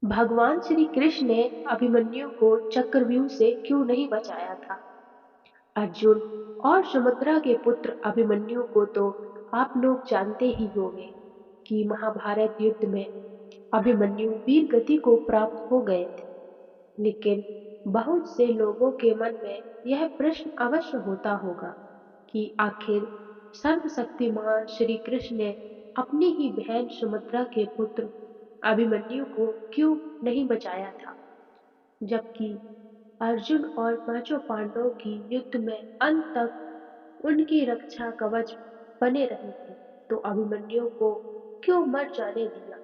भगवान श्री कृष्ण ने अभिमन्यु को चक्रव्यूह से क्यों नहीं बचाया था? अर्जुन और सुमित्रा के पुत्र अभिमन्यु को तो आप लोग जानते ही होंगे कि महाभारत युद्ध में अभिमन्यु वीर गति को प्राप्त हो गए थे। लेकिन बहुत से लोगों के मन में यह प्रश्न अवश्य होता होगा कि आखिर सर्वशक्तिमान श्री कृष्ण ने अपनी ही बहन सुमित्रा के पुत्र अभिमन्यु को क्यों नहीं बचाया था, जबकि अर्जुन और पांचों पांडवों की युद्ध में अंत तक उनकी रक्षा कवच बने रहे थे, तो अभिमन्यु को क्यों मर जाने दिया?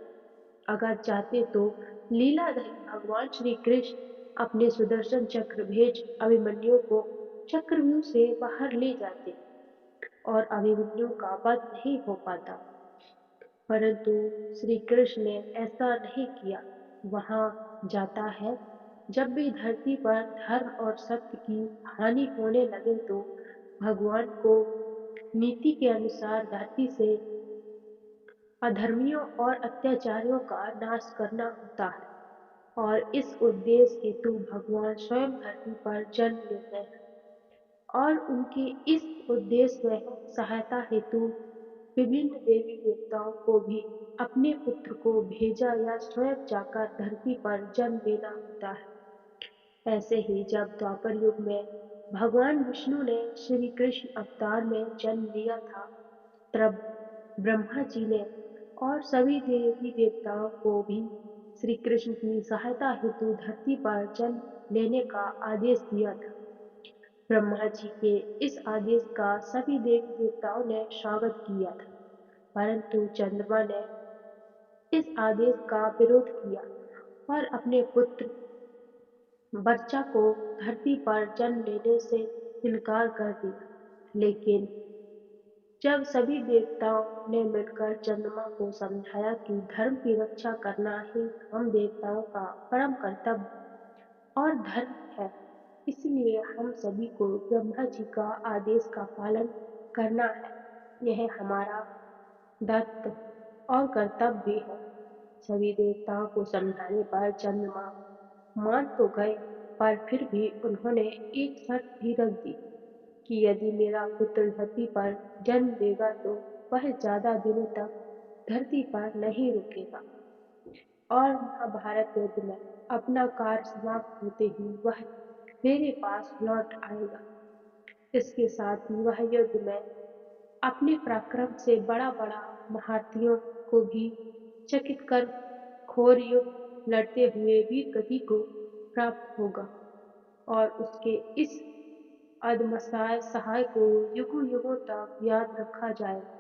अगर चाहते तो लीलाधारी भगवान श्री कृष्ण अपने सुदर्शन चक्र भेज अभिमन्यु को चक्रव्यूह से बाहर ले जाते और अभिमन्यु का वध नहीं हो पाता। परंतु श्री कृष्ण ने ऐसा नहीं किया। वहां जाता है, जब भी धरती पर धर्म और सत्य की हानि होने लगे तो भगवान को नीति के अनुसार धरती से अधर्मियों और अत्याचारियों का नाश करना होता है, और इस उद्देश्य हेतु भगवान स्वयं धरती पर जन्म लेते हैं और उनके इस उद्देश्य में सहायता हेतु विभिन्न देवी देवताओं को भी अपने पुत्र को भेजा या स्वयं जाकर धरती पर जन्म लेना होता है। ऐसे ही जब द्वापर युग में भगवान विष्णु ने श्री कृष्ण अवतार में जन्म लिया था, तब ब्रह्मा जी ने और सभी देवी देवताओं को भी श्री कृष्ण की सहायता हेतु धरती पर जन्म लेने का आदेश दिया था। ब्रह्मा जी के इस आदेश का सभी देवी देवताओं ने स्वागत किया था, परंतु चंद्रमा ने इस आदेश का विरोध किया और अपने पुत्र बच्चा को धरती पर जन्म लेने से इनकार कर दिया। लेकिन जब सभी देवताओं ने मिलकर चंद्रमा को समझाया कि धर्म की रक्षा करना ही हम देवताओं का परम कर्तव्य और धर्म है, इसलिए हम सभी को ब्रह्मा जी का आदेश का पालन करना है। यह हमारा दत्त और कर्तव्य भी है। सभी देवताओं को समझाने पर चंद्रमा मान तो गए, पर फिर भी उन्होंने एक शर्त भी रख दी कि यदि मेरा पुत्र धरती पर जन्म लेगा तो वह ज्यादा दिनों तक धरती पर नहीं रुकेगा और महाभारत युद्ध में अपना कार्य समाप्त होते ही वह मेरे पास लौट आएगा। इसके साथ ही वह युद्ध में अपने पराक्रम से बड़ा बड़ा महारथियों को भी चकित कर घोर युद्ध लड़ते हुए वीर गति को प्राप्त होगा और उसके इस अदम्य सहाय को युगों युगों तक याद रखा जाएगा।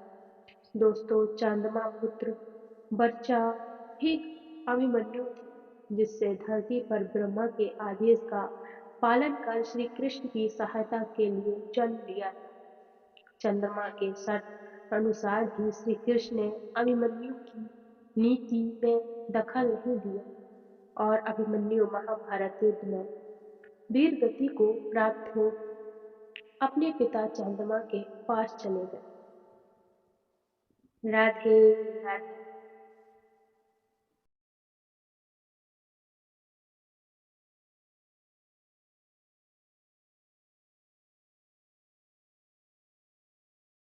दोस्तों, चांदमा पुत्र बच्चा ही अभिमन्यु थे, जिससे धरती पर ब्रह्मा के आदेश का पालन कर श्री कृष्ण की सहायता के लिए जन्म लिया था। चंद्रमा के शर्त अनुसार ही श्री कृष्ण ने अभिमन्यु की नीति में दखल नहीं दिया और अभिमन्यु महाभारत युद्ध में वीर गति को प्राप्त हो अपने पिता चंद्रमा के पास चले गए। राधे राधे।